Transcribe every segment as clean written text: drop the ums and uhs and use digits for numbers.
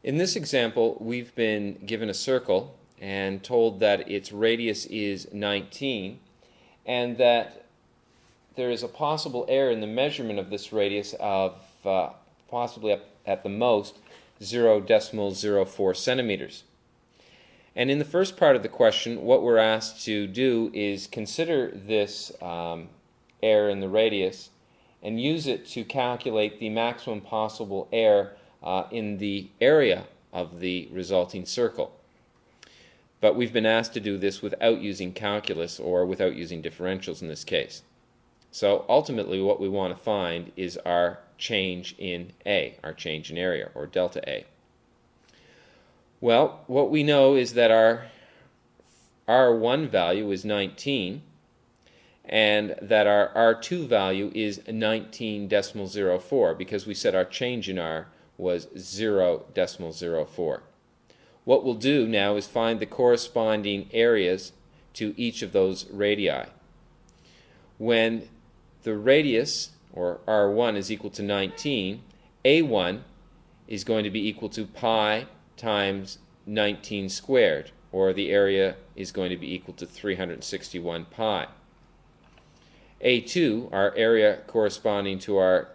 In this example, we've been given a circle and told that its radius is 19 and that there is a possible error in the measurement of this radius of possibly at the most 0.04 centimeters. And in the first part of the question, what we're asked to do is consider this error in the radius and use it to calculate the maximum possible error in the area of the resulting circle. But we've been asked to do this without using calculus or without using differentials in this case. So ultimately what we want to find is our change in A, our change in area, or delta A. Well, what we know is that our R1 value is 19 and that our R2 value is 19.04 because we said our change in R was 0.04. What we'll do now is find the corresponding areas to each of those radii. When the radius, or R1, is equal to 19, A1 is going to be equal to pi times 19 squared, or the area is going to be equal to 361 pi. A2, our area corresponding to our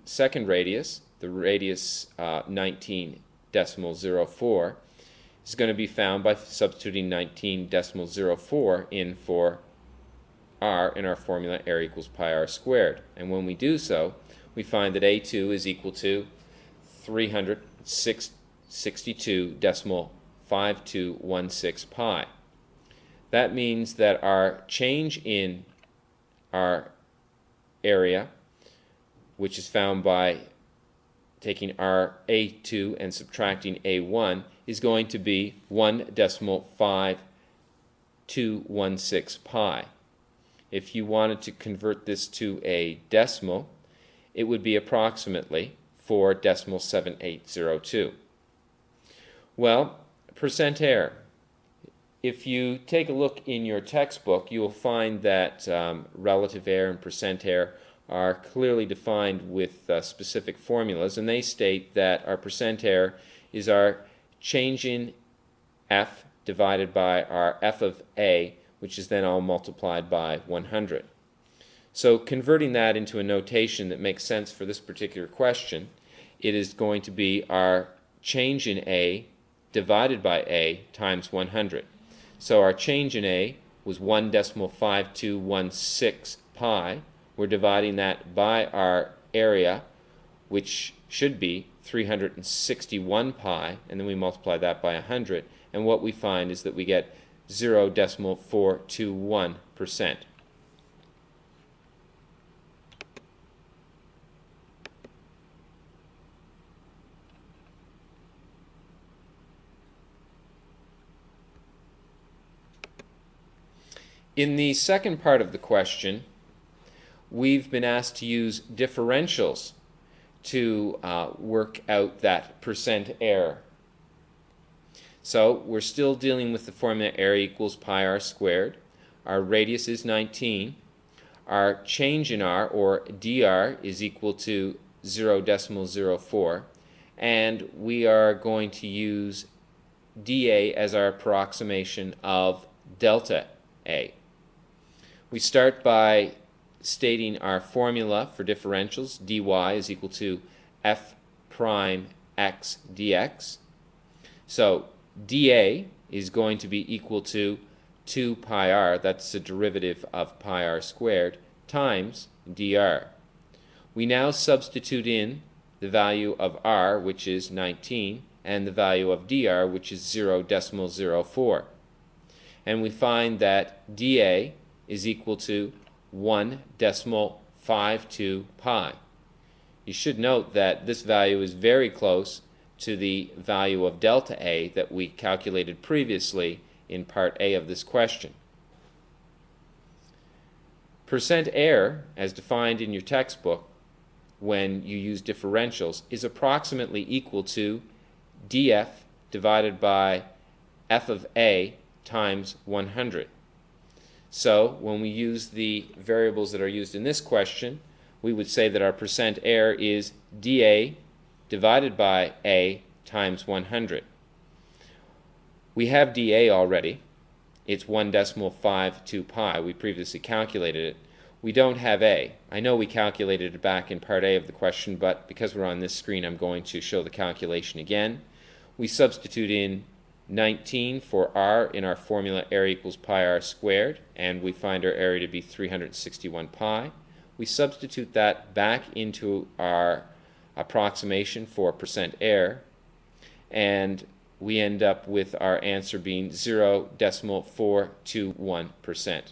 second radius, the radius 19.04, is going to be found by substituting 19.04 in for r in our formula area equals pi r squared. And when we do so, we find that A2 is equal to 362.5216 pi. That means that our change in our area, which is found by taking our A2 and subtracting A1, is going to be 1.5216 pi. If you wanted to convert this to a decimal, it would be approximately 4.7802. Well, percent error. If you take a look in your textbook, you will find that relative error and percent error are clearly defined with specific formulas, and they state that our percent error is our change in f divided by our f of a, which is then all multiplied by 100. So converting that into a notation that makes sense for this particular question, it is going to be our change in A divided by A times 100. So our change in A was 1.5216 pi. We're dividing that by our area, which should be 361 pi, and then we multiply that by 100, and what we find is that we get 0.421%. In the second part of the question, we've been asked to use differentials to work out that percent error. So we're still dealing with the formula area equals pi r squared. Our radius is 19. Our change in r, or dr, is equal to 0.04. And we are going to use dA as our approximation of delta A. We start by stating our formula for differentials. dy is equal to f prime x dx. So dA is going to be equal to 2 pi r, that's the derivative of pi r squared, times dr. We now substitute in the value of r, which is 19, and the value of dr, which is 0.04. And we find that dA is equal to 1.52 pi. You should note that this value is very close to the value of delta A that we calculated previously in part A of this question. Percent error, as defined in your textbook when you use differentials, is approximately equal to df divided by f of A times 100. So when we use the variables that are used in this question, we would say that our percent error is dA divided by A times 100. We have dA already. It's 1.52 pi. We previously calculated it. We don't have A. I know we calculated it back in part A of the question, but because we're on this screen, I'm going to show the calculation again. We substitute in 19 for r in our formula area equals pi r squared, and we find our area to be 361 pi. We substitute that back into our approximation for percent error, and we end up with our answer being 0.421%.